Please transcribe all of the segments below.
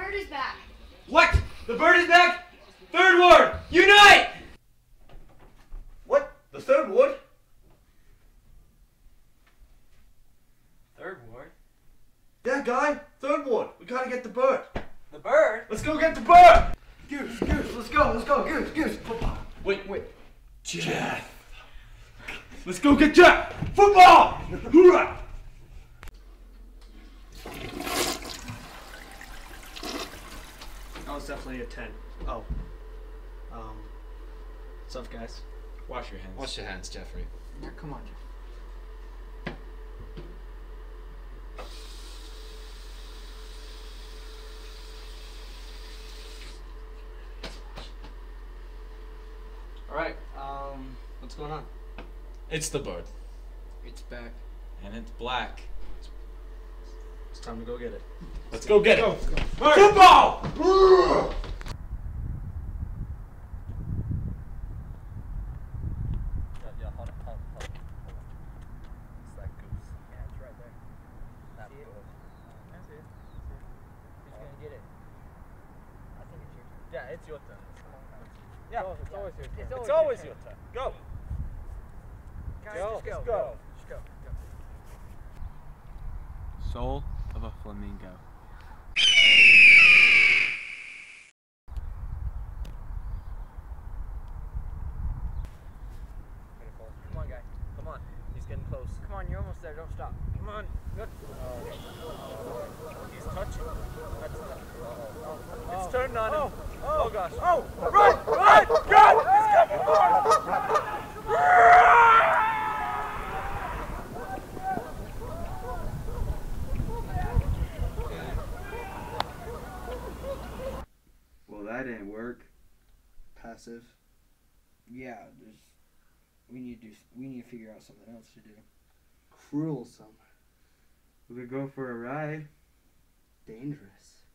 bird is back. What? The bird is back? Third ward, unite! What? The third ward? Third ward? Yeah, guy. Third ward. We gotta get the bird. The bird? Let's go get the bird! Goose, let's go, Goose. Football. Wait. Jeff. Let's go get Jeff! Football! Hoorah! That was definitely a 10. Oh. What's up, guys? Wash your hands. Wash your hands, Jeffrey. Yeah, come on, Jeff. Alright, what's going on? It's the bird. It's back. And it's black. It's time to go get it. Let's go get it. Football! Yeah, hold on. It's that goose. Yeah, it's right there. That bird. That's it. Who's gonna get it? I think it's your turn. Yeah, it's your turn. Yeah, it's always your turn. It's always your turn. Go. Go. Just go. Soul of a flamingo. Come on, guy. Come on. He's getting close. Come on, you're almost there. Don't stop. Come on. Good. He's touching. It's turned on him. Oh gosh. Oh! Run! Go! He's coming for Well, that didn't work. Passive. Yeah, we need to figure out something else to do. Cruelsome. We could go for a ride. Dangerous.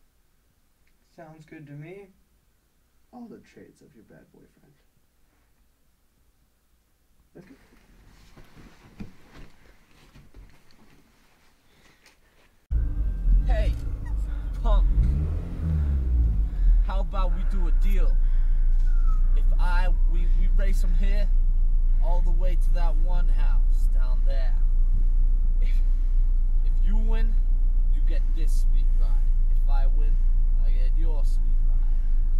Sounds good to me. All the traits of your bad boyfriend. Let's go. Hey, punk. How about we do a deal? If we race from here all the way to that one house down there. If you win, you get this sweet ride. If I win, I get your sweet ride.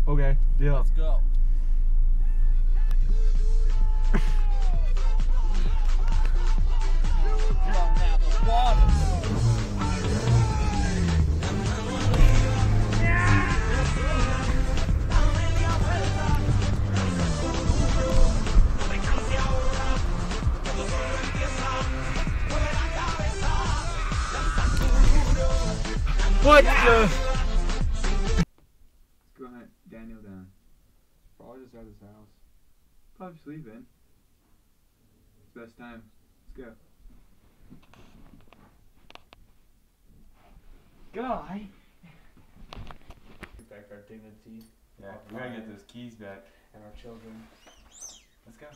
Okay, deal. Let's go. Well, now the water. What the? Let's go hunt Daniel down. Probably just at his house. Probably sleeping. It's best time. Let's go. Guy. Get back our dignity. Yeah, we gotta get those keys back. And our children. Let's go.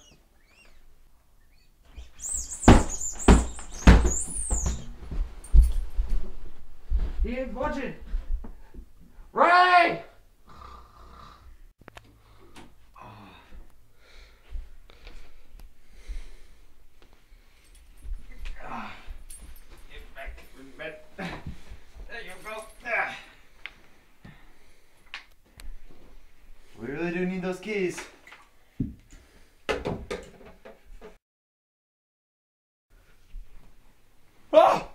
He ain't budging. Ray! Get back in bed. There you go. We really do need those keys. Ah!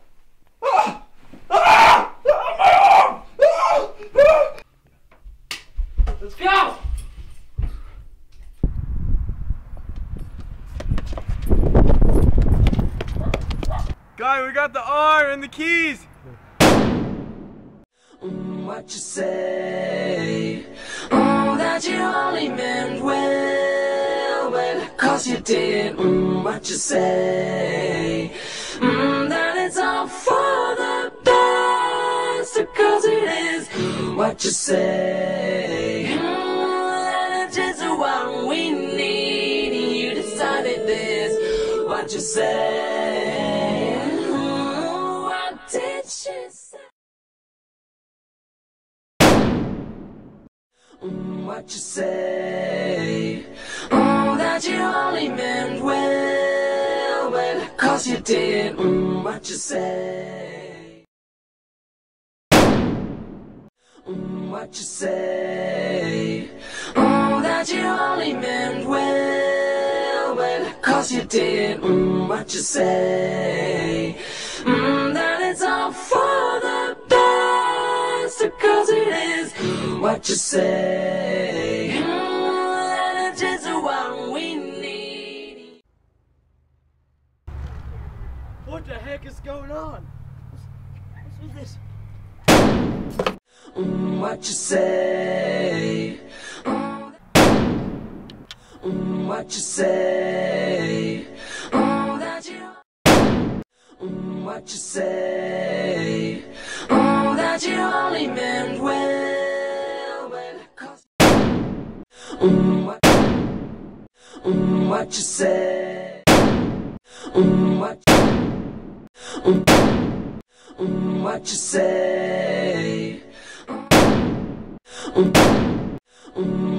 Ah! Ah! Ah! My arm! Ah! Ah! Let's go! Guy, we got the arm and the keys. What you say? That you only meant well, cause you did. What you say? That it's all for the best, cause it is. What you say? That it is what we need. You decided this. What you say? What did she say? what you say. Oh, that you only meant well, well, 'cause you did what you say. What you say. Oh, that you only meant well, well, 'cause you did what you say. That it's all for the best, 'cause it is what you say. And it is what we need. What the heck is going on? What's this? What you say. What you say. Oh, that you. What you say. Oh, that you only meant well, well, 'cause. What you say. What you say.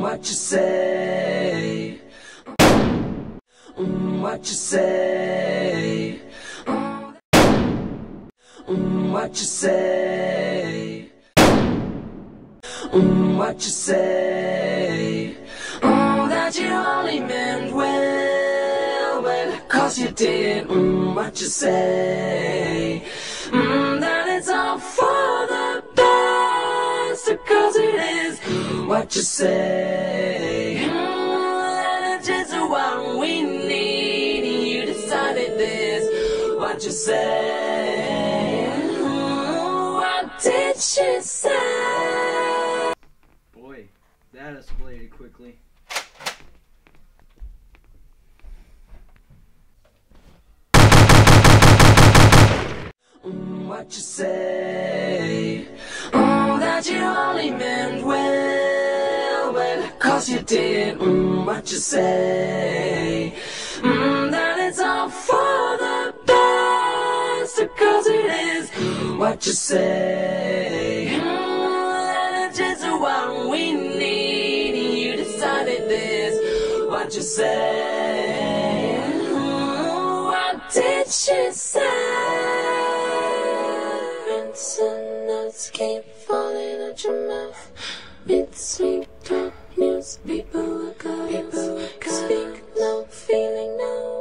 What you say. What you say. What you say. What you say. Oh, that you only meant well, well, 'cause you did what you say. That it's all for the best, 'cause it is what you say. And it is what we need. You decided this, what you say. What did she say? Boy, that escalated quickly. What you say. Oh, that you only meant well, well, 'cause you did what you say. That it's all for the best, 'cause it is what you say. And it is what we need. You decided this, what you say. What did she say? And notes keep falling out your mouth. Bittersweet talk news, people look up. Speak no feeling no.